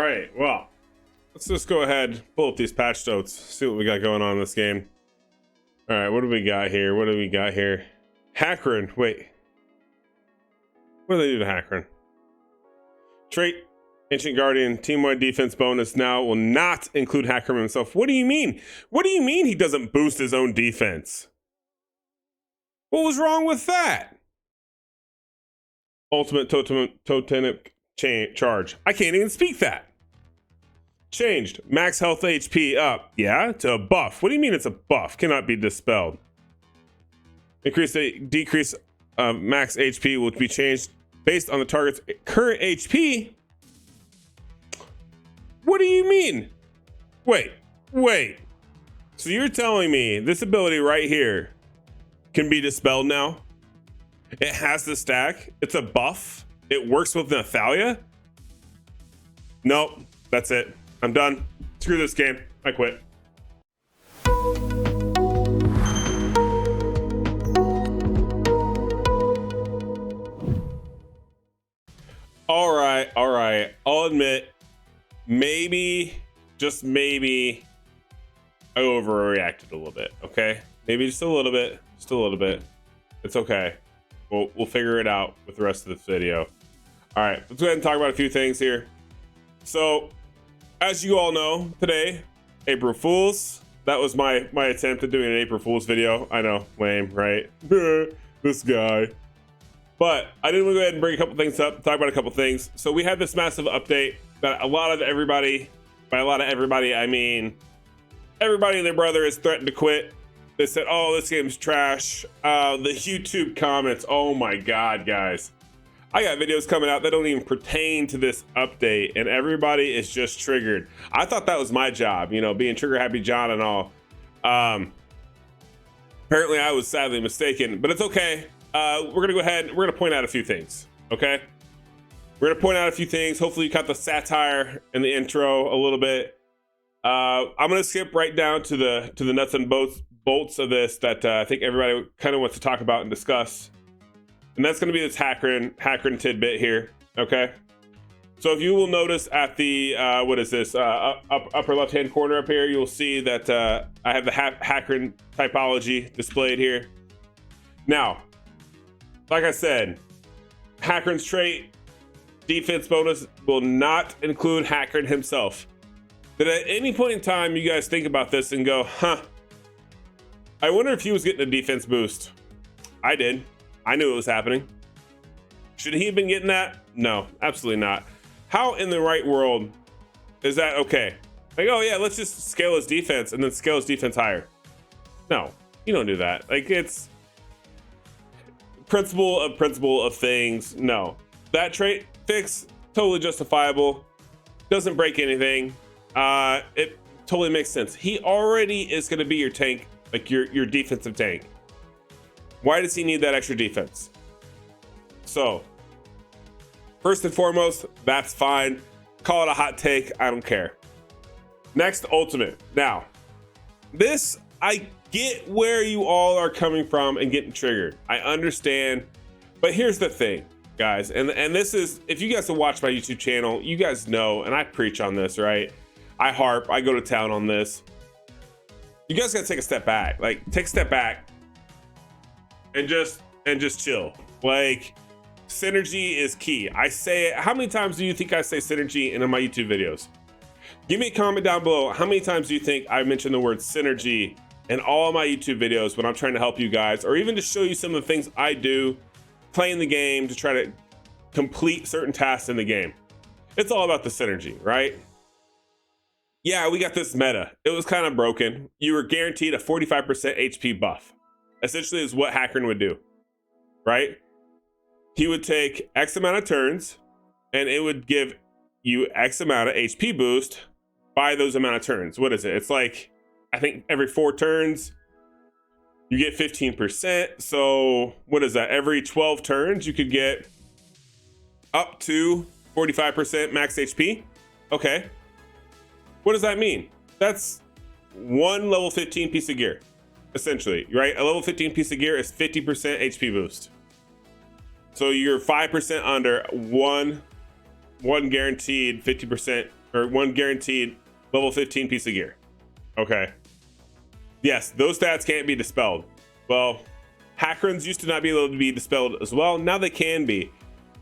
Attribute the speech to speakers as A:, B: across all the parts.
A: right, well, let's just go ahead, pull up these patch notes, see what we got going on in this game. All right, what do we got here? Hakrin, wait. What do they do to Hakrin? Trait, Ancient Guardian, team-wide defense bonus now will not include Hakrin himself. What do you mean? What do you mean he doesn't boost his own defense? What was wrong with that? Ultimate totemic charge. I can't even speak that. Changed. Max health HP up. Yeah, to a buff. What do you mean it's a buff? Cannot be dispelled. Decrease max HP will be changed based on the target's current HP. What do you mean? Wait. So you're telling me this ability right here can be dispelled now? It has the stack. It's a buff. It works with Nathalia. Nope. That's it. I'm done. Screw this game. I quit. All right. I'll admit, maybe, just maybe, I overreacted a little bit. Okay, maybe just a little bit. It's okay. We'll figure it out with the rest of this video. All right, let's go ahead and talk about a few things here. So, as you all know, today, April Fool's. That was my attempt at doing an April Fool's video. I know, lame, right? This guy. But I did want to go ahead and bring a couple things up, talk about a couple things. So we had this massive update that a lot of everybody, by a lot of everybody, I mean, everybody and their brother has threatened to quit. They said, oh, this game's trash. The YouTube comments, oh my God, guys. I got videos coming out that don't even pertain to this update, and everybody is just triggered. I thought that was my job, you know, being trigger happy John and all. Apparently I was sadly mistaken, but it's okay. We're gonna go ahead and we're gonna point out a few things, okay? We're gonna point out a few things. Hopefully you caught the satire in the intro a little bit. I'm gonna skip right down to the nuts and bolts of this that I think everybody kind of wants to talk about and discuss. And that's going to be this Hakrin tidbit here, okay? So if you will notice at the, what is this, upper left-hand corner up here, you'll see that I have the Hakrin typology displayed here. Now, like I said, Hakrin's trait defense bonus will not include Hakrin himself. Did at any point in time you guys think about this and go, huh, I wonder if he was getting a defense boost? I did. I knew it was happening. Should he have been getting that? No, absolutely not. How in the right world is that okay? Like, oh yeah, let's just scale his defense and then scale his defense higher. No, you don't do that. Like, it's principle of things. No, that trait fix, totally justifiable. Doesn't break anything. It totally makes sense. He already is going to be your tank, like your defensive tank. Why does he need that extra defense? So, first and foremost, that's fine. Call it a hot take. I don't care. Next, ultimate. Now, this, I get where you all are coming from and getting triggered. I understand. But here's the thing, guys. And this is, if you guys have watched my YouTube channel, you guys know, and I preach on this, right? I go to town on this. You guys got to take a step back. Like, take a step back. And just chill. Like, synergy is key. I say it. How many times do you think I say synergy in my YouTube videos? Give me a comment down below. How many times do you think I mention the word synergy in all of my YouTube videos when I'm trying to help you guys, or even to show you some of the things I do playing the game to try to complete certain tasks in the game? It's all about the synergy, right? Yeah, we got this meta. It was kind of broken. You were guaranteed a 45% HP buff. Essentially is what Hakrin would do, right? He would take X amount of turns and it would give you X amount of HP boost by those amount of turns. What is it? It's like, I think every 4 turns you get 15%. So what is that? Every 12 turns you could get up to 45% max HP. Okay. What does that mean? That's one level 15 piece of gear. Essentially, right? A level 15 piece of gear is 50% HP boost. So you're 5% under one guaranteed 50% or one guaranteed level 15 piece of gear. Okay. Yes, those stats can't be dispelled. Well, Hakrins used to not be able to be dispelled as well. Now they can be.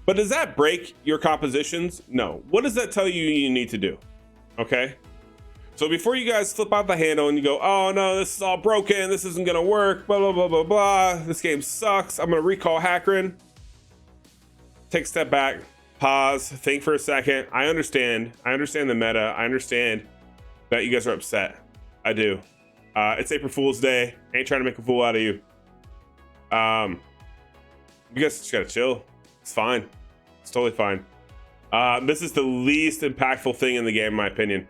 A: But does that break your compositions? No. What does that tell you you need to do? Okay. So before you guys flip out the handle and you go, oh no, this is all broken, this isn't gonna work, blah, blah, blah, blah, blah, this game sucks, I'm gonna recall Hakrin. Take a step back, pause, think for a second. I understand the meta. I understand that you guys are upset. I do. It's April Fool's Day. I ain't trying to make a fool out of you. You guys just gotta chill. It's fine. It's totally fine. This is the least impactful thing in the game, in my opinion.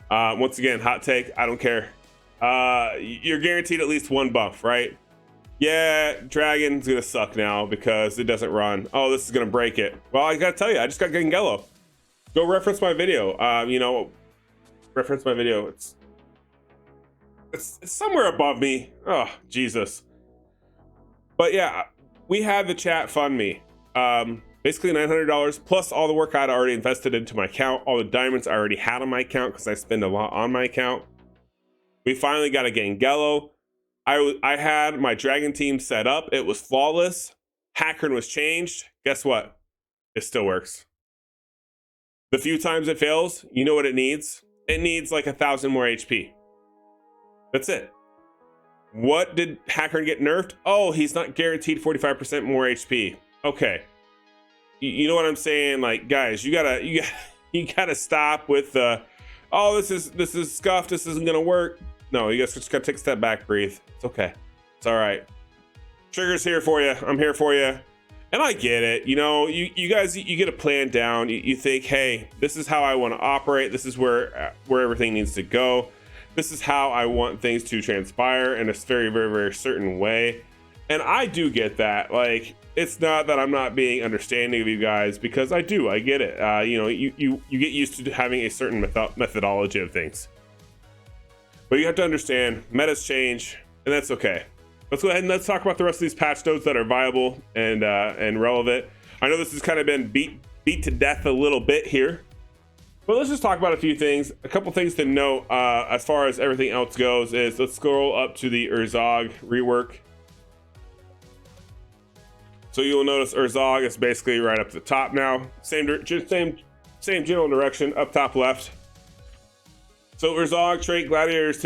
A: Once again, hot take, I don't care. You're guaranteed at least one buff, right? Yeah, Dragon's gonna suck now because it doesn't run. Oh, this is gonna break it. Well, I gotta tell you, I just got Gengello. Go reference my video. Reference my video. It's somewhere above me. Oh, Jesus. But yeah, we had the chat fund me. Basically $900 plus all the work I'd already invested into my account, all the diamonds I already had on my account because I spend a lot on my account. We finally got a Gengello. I had my dragon team set up. It was flawless. Hakrin was changed. Guess what? It still works. The few times it fails, you know what it needs? It needs like 1,000 more HP. That's it. What did Hakrin get nerfed? Oh, he's not guaranteed 45% more HP. Okay. You know what I'm saying? Like, guys, you gotta stop with the, oh, this is scuffed. This isn't gonna work. No, you guys just gotta take a step back, breathe. It's okay. It's all right. Trigger's here for you. I'm here for you. And I get it. You know, you guys, you get a plan down. You think, hey, this is how I want to operate. This is where everything needs to go. This is how I want things to transpire in a very, very, very certain way. And I do get that. Like, it's not that I'm not being understanding of you guys, because I do. I get it. You know, you get used to having a certain methodology of things. But you have to understand, metas change, and that's okay. Let's go ahead and let's talk about the rest of these patch notes that are viable and relevant. I know this has kind of been beat to death a little bit here, but let's just talk about a few things. A couple things to note as far as everything else goes is, let's scroll up to the Urzog rework. So you'll notice Urzog is basically right up at the top now. Same general direction, up top left. So Urzog trait Gladiator's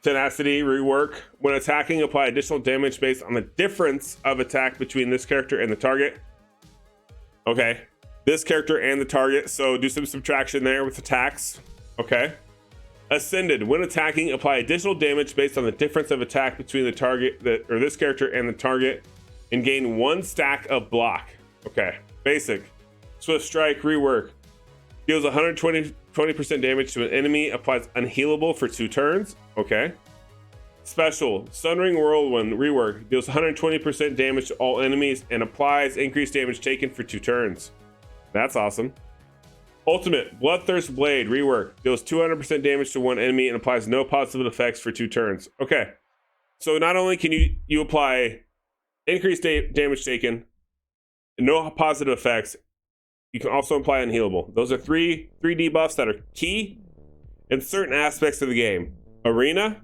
A: Tenacity rework. When attacking, apply additional damage based on the difference of attack between this character and the target. Okay, this character and the target, so do some subtraction there with attacks. Okay. Ascended. When attacking, apply additional damage based on the difference of attack between the target or this character and the target, and gain 1 stack of block. Okay. Basic. Swift Strike rework. Deals 120% damage to an enemy, applies unhealable for 2 turns. Okay. Special. Sunring Whirlwind rework. Deals 120% damage to all enemies and applies increased damage taken for 2 turns. That's awesome. Ultimate. Bloodthirst Blade rework. Deals 200% damage to 1 enemy and applies no positive effects for 2 turns. Okay. So not only can you apply increased damage taken, no positive effects, you can also apply unhealable. Those are three debuffs that are key in certain aspects of the game. Arena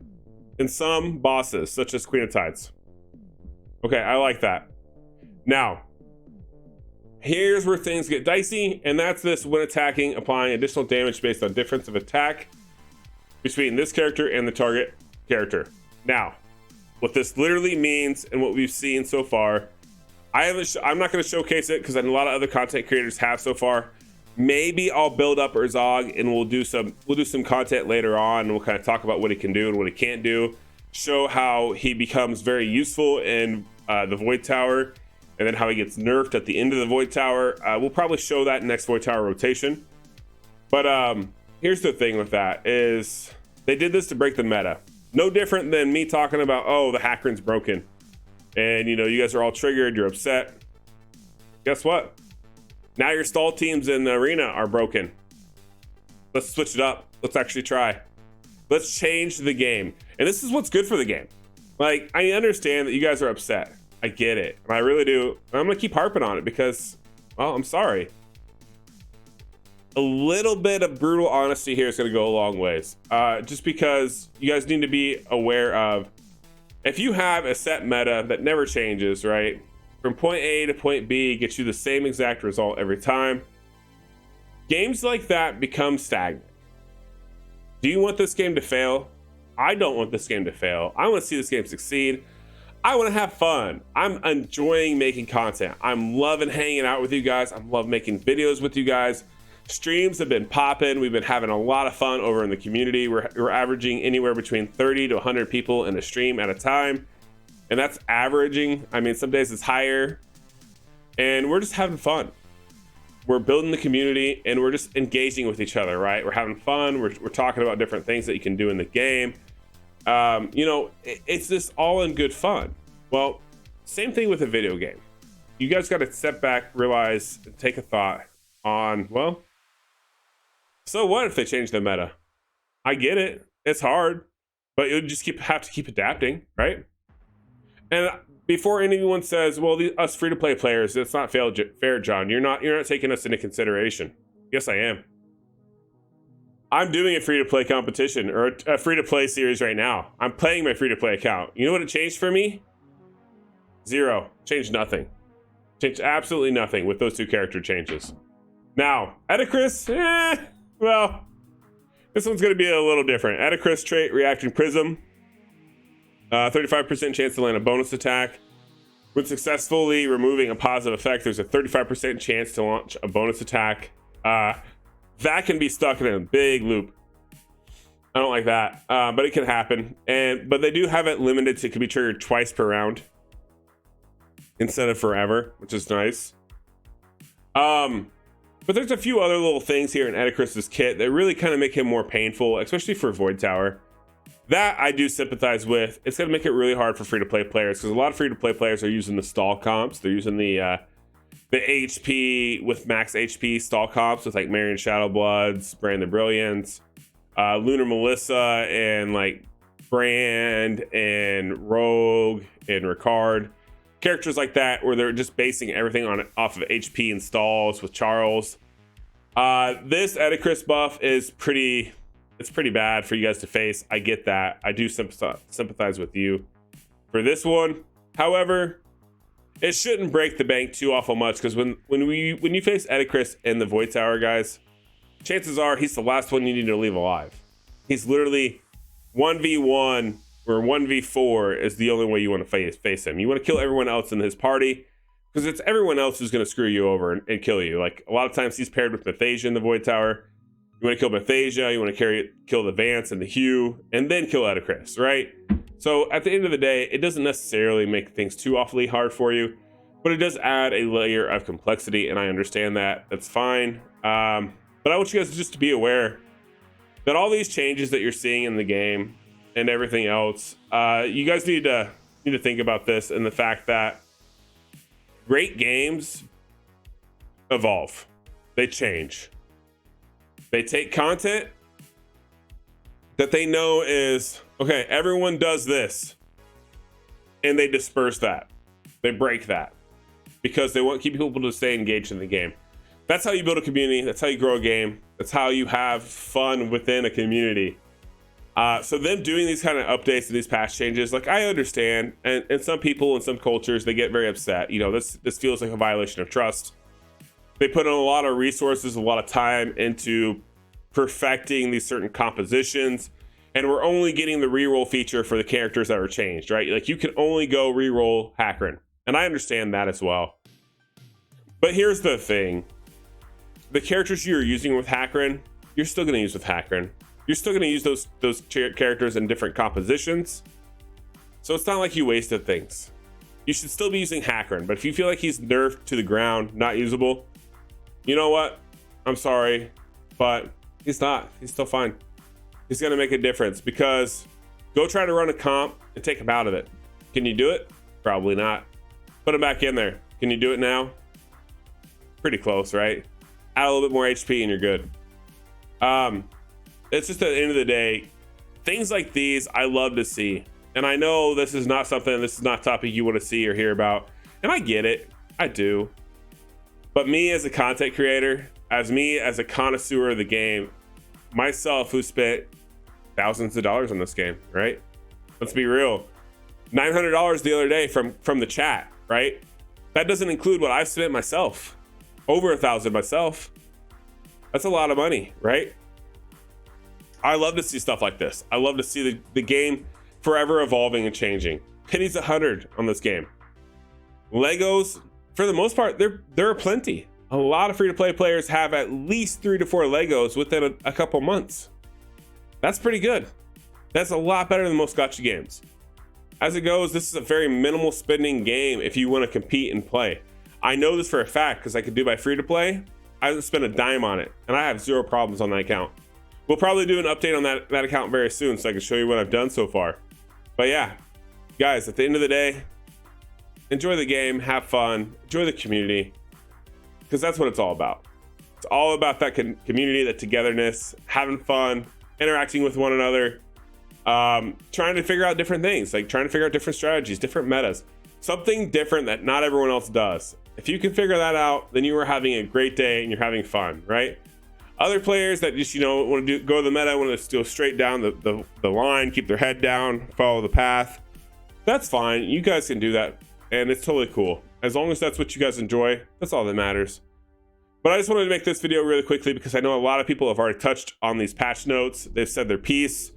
A: and some bosses, such as Queen of Tides. Okay, I like that. Now, here's where things get dicey, and that's this: when attacking, applying additional damage based on difference of attack between this character and the target character. Now, what this literally means and what we've seen so far, I'm not going to showcase it because a lot of other content creators have so far. Maybe I'll build up Urzog and we'll do some content later on, and we'll kind of talk about what he can do and what he can't do, show how he becomes very useful in the Void Tower, and then how he gets nerfed at the end of the Void Tower. We'll probably show that next Void Tower rotation. But here's the thing with that is, they did this to break the meta. No different than me talking about, oh, the Hakrin's broken. And, you know, you guys are all triggered, you're upset. Guess what? Now your stall teams in the arena are broken. Let's switch it up. Let's actually try. Let's change the game. And this is what's good for the game. Like, I understand that you guys are upset. I get it. I really do. I'm going to keep harping on it because, well, I'm sorry. a little bit of brutal honesty here is going to go a long ways. Just because you guys need to be aware of, if you have a set meta that never changes, right? From point A to point B gets you the same exact result every time. Games like that become stagnant. Do you want this game to fail? I don't want this game to fail. I want to see this game succeed. I want to have fun. I'm enjoying making content. I'm loving hanging out with you guys. I love making videos with you guys. Streams have been popping. We've been having a lot of fun over in the community. We're averaging anywhere between 30 to 100 people in a stream at a time. And that's averaging. I mean, some days it's higher. And we're just having fun. We're building the community and we're just engaging with each other, right? We're having fun. We're talking about different things that you can do in the game. You know, it's just all in good fun. Well, same thing with a video game. You guys got to step back, realize, take a thought on, well, so what if they change the meta? I get it. It's hard, but you just have to keep adapting, right? And before anyone says, well, us free-to-play players, it's not fair, John. You're not taking us into consideration. Yes, I am. I'm doing a free-to-play competition or a free-to-play series right now. I'm playing my free-to-play account. You know what it changed for me? 0. Changed nothing. Changed absolutely nothing with those 2 character changes. Now, Edicris, well, this one's going to be a little different. Edicris trait, Reacting Prism. 35% chance to land a bonus attack. When successfully removing a positive effect, there's a 35% chance to launch a bonus attack. That can be stuck in a big loop. I don't like that, but it can happen. But they do have it limited to, it can be triggered twice per round instead of forever, which is nice. But there's a few other little things here in Edicris's kit that really kind of make him more painful, especially for Void Tower. That I do sympathize with. It's going to make it really hard for free-to-play players because a lot of free-to-play players are using the stall comps. They're using the HP with max HP stall comps with like Marion Shadowbloods, Brand the Brilliance, Lunar Melissa, and like Brand and Rogue and Ricard. Characters like that where they're just basing everything off of HP and stalls with Charles. This Edicris buff is pretty bad for you guys to face. I get that. I do sympathize with you for this one. However, it shouldn't break the bank too awful much because when you face Edicris in the Void Tower, guys, chances are he's the last one you need to leave alive. He's literally 1v1 or 1v4 is the only way you want to face him. You want to kill everyone else in his party because it's everyone else who's going to screw you over and kill you. Like a lot of times he's paired with Mathasia in the Void Tower. You want to kill Mathasia, you want to kill the Vance and the Hugh, and then kill Edicris, right? So at the end of the day, it doesn't necessarily make things too awfully hard for you, but it does add a layer of complexity, and I understand that. That's fine. But I want you guys just to be aware that all these changes that you're seeing in the game and everything else, you guys need to think about this and the fact that great games evolve. They change. They take content that they know is, okay, everyone does this, and they disperse that. They break that because they want to keep people to stay engaged in the game. That's how you build a community. That's how you grow a game. That's how you have fun within a community. So them doing these kind of updates and these patch changes, like I understand, and some people in some cultures, they get very upset. You know, this feels like a violation of trust. They put in a lot of resources, a lot of time into perfecting these certain compositions, and we're only getting the reroll feature for the characters that are changed, right? Like you can only go reroll Hakrin, and I understand that as well. But here's the thing. The characters you're using with Hakrin, you're still going to use with Hakrin. You're still going to use those characters in different compositions. So it's not like you wasted things. You should still be using Hakrin, but if you feel like he's nerfed to the ground, not usable, you know what? I'm sorry, but he's not. He's still fine. He's going to make a difference because go try to run a comp and take him out of it. Can you do it? Probably not. Put him back in there. Can you do it now? Pretty close, right? Add a little bit more HP and you're good. It's just at the end of the day, things like these I love to see. And I know this is not a topic you want to see or hear about. And I get it. I do. But me as a content creator, as me, as a connoisseur of the game, myself, who spent thousands of dollars on this game, right? Let's be real. $900 the other day from the chat, right? That doesn't include what I've spent myself. Over 1,000 myself. That's a lot of money, right? I love to see stuff like this. I love to see the game forever evolving and changing. Pennies 100 on this game. Legos, for the most part, there are plenty. A lot of free-to-play players have at least 3 to 4 Legos within a couple months. That's pretty good. That's a lot better than most gacha games. As it goes, this is a very minimal spending game if you want to compete and play. I know this for a fact because I could do my free-to-play. I haven't spent a dime on it, and I have 0 problems on that account. We'll probably do an update on that account very soon so I can show you what I've done so far. But yeah, guys, at the end of the day, enjoy the game, have fun, enjoy the community, because that's what it's all about. It's all about that community, that togetherness, having fun, interacting with one another, trying to figure out different things, like trying to figure out different strategies, different metas, something different that not everyone else does. If you can figure that out, then you are having a great day and you're having fun, right? Other players that just, want to go to the meta, want to go straight down the line, keep their head down, follow the path, that's fine. You guys can do that, and it's totally cool. As long as that's what you guys enjoy, that's all that matters. But I just wanted to make this video really quickly because I know a lot of people have already touched on these patch notes. They've said their piece.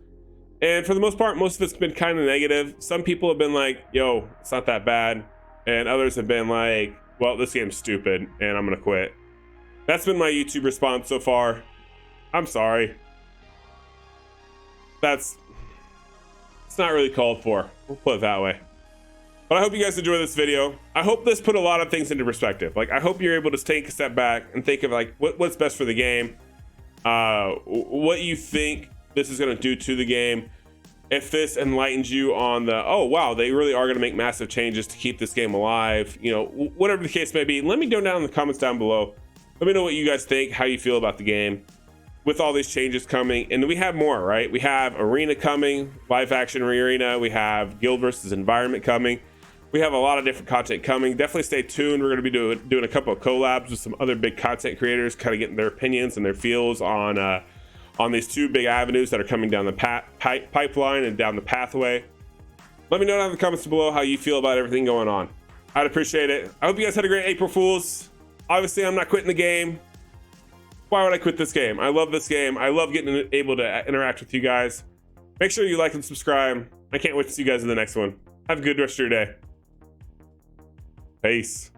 A: And for the most part, most of it's been kind of negative. Some people have been like, yo, it's not that bad. And others have been like, well, this game's stupid and I'm going to quit. That's been my YouTube response so far. I'm sorry. It's not really called for. We'll put it that way. But I hope you guys enjoy this video. I hope this put a lot of things into perspective. Like, I hope you're able to take a step back and think of like what's best for the game. What you think this is going to do to the game. If this enlightens you on the, oh wow, they really are going to make massive changes to keep this game alive, whatever the case may be, let me know down in the comments down below. Let me know what you guys think, how you feel about the game with all these changes coming. And we have more, right? We have Arena coming, live action arena. We have Guild versus Environment coming. We have a lot of different content coming. Definitely stay tuned. We're going to be doing a couple of collabs with some other big content creators, kind of getting their opinions and their feels on these 2 big avenues that are coming down the pipeline and down the pathway. Let me know down in the comments below how you feel about everything going on. I'd appreciate it. I hope you guys had a great April Fools. Obviously, I'm not quitting the game. Why would I quit this game? I love this game. I love getting able to interact with you guys. Make sure you like and subscribe. I can't wait to see you guys in the next one. Have a good rest of your day. Peace.